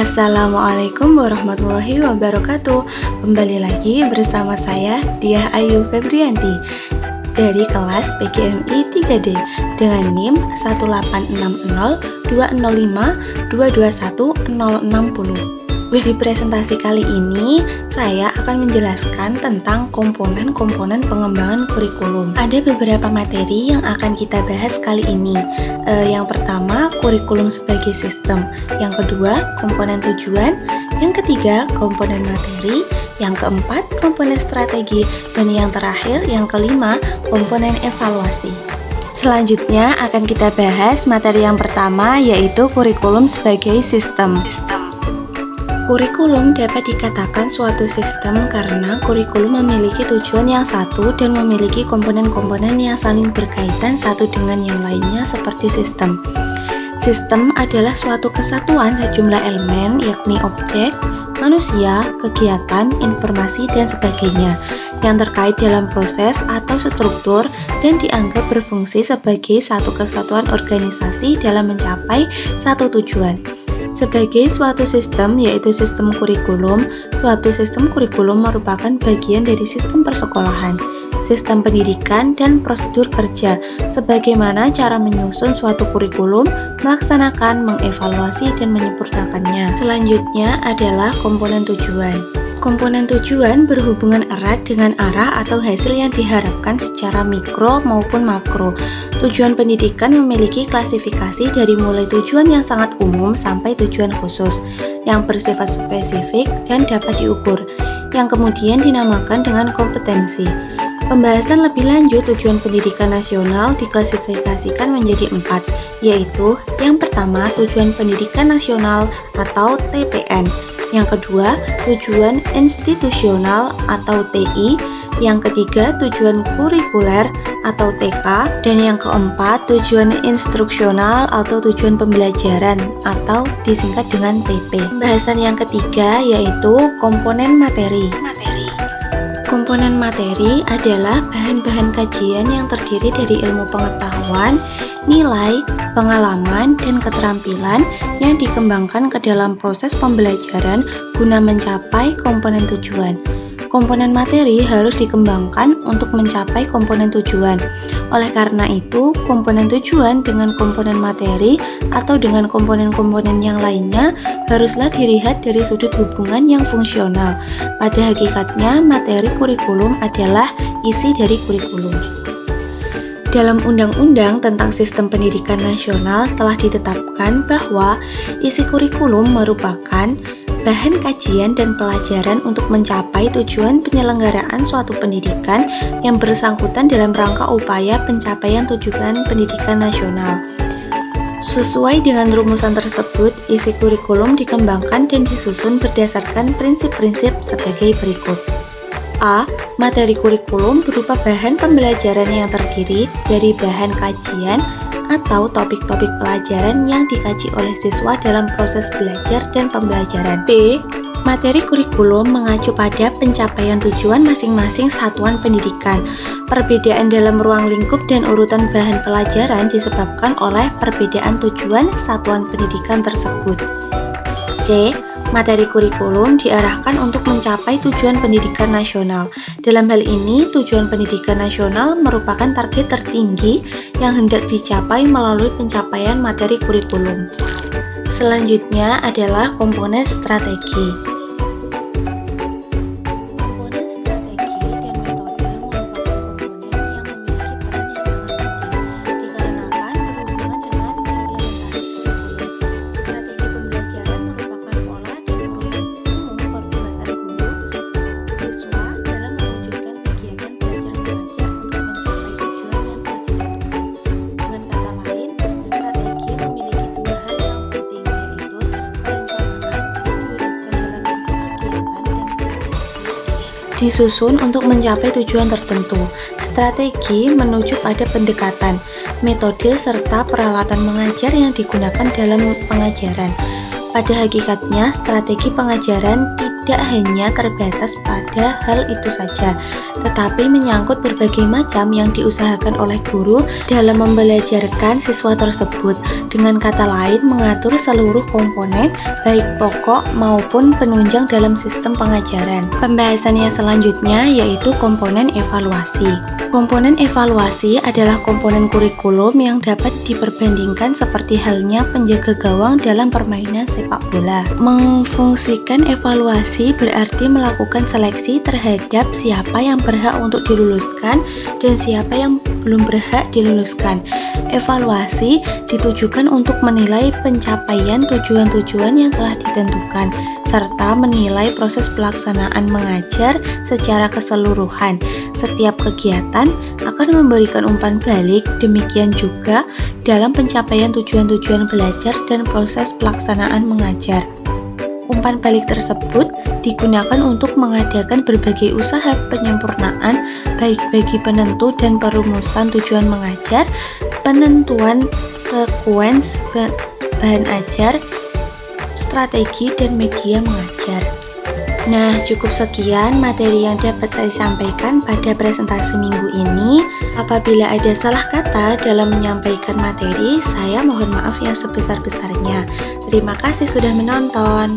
Assalamualaikum warahmatullahi wabarakatuh. Kembali lagi bersama saya Diah Ayu Febrianti dari kelas PGMI 3D dengan NIM 1860205221060. Di presentasi kali ini saya akan menjelaskan tentang komponen-komponen pengembangan kurikulum. Ada beberapa materi yang akan kita bahas kali ini. Yang pertama, kurikulum sebagai sistem. Yang kedua, komponen tujuan. Yang ketiga, komponen materi. Yang keempat, komponen strategi. Dan yang terakhir, yang kelima, komponen evaluasi. Selanjutnya akan kita bahas materi yang pertama, yaitu kurikulum sebagai sistem. Kurikulum dapat dikatakan suatu sistem karena kurikulum memiliki tujuan yang satu dan memiliki komponen-komponen yang saling berkaitan satu dengan yang lainnya seperti sistem. Sistem adalah suatu kesatuan sejumlah elemen, yakni objek, manusia, kegiatan, informasi, dan sebagainya yang terkait dalam proses atau struktur dan dianggap berfungsi sebagai satu kesatuan organisasi dalam mencapai satu tujuan. Sebagai suatu sistem, yaitu sistem kurikulum, suatu sistem kurikulum merupakan bagian dari sistem persekolahan, sistem pendidikan, dan prosedur kerja, sebagaimana cara menyusun suatu kurikulum, melaksanakan, mengevaluasi, dan menyempurnakannya. Selanjutnya adalah komponen tujuan. Komponen tujuan berhubungan erat dengan arah atau hasil yang diharapkan secara mikro maupun makro. Tujuan pendidikan memiliki klasifikasi dari mulai tujuan yang sangat umum sampai tujuan khusus, yang bersifat spesifik dan dapat diukur, yang kemudian dinamakan dengan kompetensi. Pembahasan lebih lanjut tujuan pendidikan nasional diklasifikasikan menjadi 4, yaitu yang pertama tujuan pendidikan nasional atau TPN, yang kedua tujuan institusional atau TI, yang ketiga tujuan kurikuler atau TK, dan yang keempat tujuan instruksional atau tujuan pembelajaran atau disingkat dengan TP. Pembahasan yang ketiga yaitu komponen materi. Komponen materi adalah bahan-bahan kajian yang terdiri dari ilmu pengetahuan, nilai, pengalaman, dan keterampilan yang dikembangkan ke dalam proses pembelajaran guna mencapai komponen tujuan. Komponen materi harus dikembangkan untuk mencapai komponen tujuan. Oleh karena itu, komponen tujuan dengan komponen materi atau dengan komponen-komponen yang lainnya haruslah dilihat dari sudut hubungan yang fungsional. Pada hakikatnya, materi kurikulum adalah isi dari kurikulum. Dalam Undang-Undang tentang Sistem Pendidikan Nasional telah ditetapkan bahwa isi kurikulum merupakan bahan kajian dan pelajaran untuk mencapai tujuan penyelenggaraan suatu pendidikan yang bersangkutan dalam rangka upaya pencapaian tujuan pendidikan nasional. Sesuai dengan rumusan tersebut, isi kurikulum dikembangkan dan disusun berdasarkan prinsip-prinsip sebagai berikut. A. Materi kurikulum berupa bahan pembelajaran yang terdiri dari bahan kajian atau topik-topik pelajaran yang dikaji oleh siswa dalam proses belajar dan pembelajaran. B. Materi kurikulum mengacu pada pencapaian tujuan masing-masing satuan pendidikan. Perbedaan dalam ruang lingkup dan urutan bahan pelajaran disebabkan oleh perbedaan tujuan satuan pendidikan tersebut. C. Materi kurikulum diarahkan untuk mencapai tujuan pendidikan nasional. Dalam hal ini, tujuan pendidikan nasional merupakan target tertinggi yang hendak dicapai melalui pencapaian materi kurikulum. Selanjutnya adalah komponen strategi. Disusun untuk mencapai tujuan tertentu. Strategi menuju pada pendekatan, metode, serta peralatan mengajar yang digunakan dalam pengajaran. Pada hakikatnya, strategi pengajaran tidak hanya terbatas pada hal itu saja, tetapi menyangkut berbagai macam yang diusahakan oleh guru dalam membelajarkan siswa tersebut. Dengan kata lain, mengatur seluruh komponen, baik pokok maupun penunjang dalam sistem pengajaran. Pembahasan yang selanjutnya yaitu komponen evaluasi. Komponen evaluasi adalah komponen kurikulum yang dapat diperbandingkan seperti halnya penjaga gawang dalam permainan sepak bola. Memfungsikan evaluasi berarti melakukan seleksi terhadap siapa yang berhak untuk diluluskan dan siapa yang belum berhak diluluskan. Evaluasi ditujukan untuk menilai pencapaian tujuan-tujuan yang telah ditentukan, serta menilai proses pelaksanaan mengajar secara keseluruhan. Setiap kegiatan akan memberikan umpan balik, demikian juga dalam pencapaian tujuan-tujuan belajar dan proses pelaksanaan mengajar. Umpan balik tersebut digunakan untuk mengadakan berbagai usaha penyempurnaan, baik bagi penentu dan perumusan tujuan mengajar, penentuan sekuens bahan ajar, strategi, dan media mengajar. Nah, cukup sekian materi yang dapat saya sampaikan pada presentasi minggu ini. Apabila ada salah kata dalam menyampaikan materi, saya mohon maaf yang sebesar-besarnya. Terima kasih sudah menonton.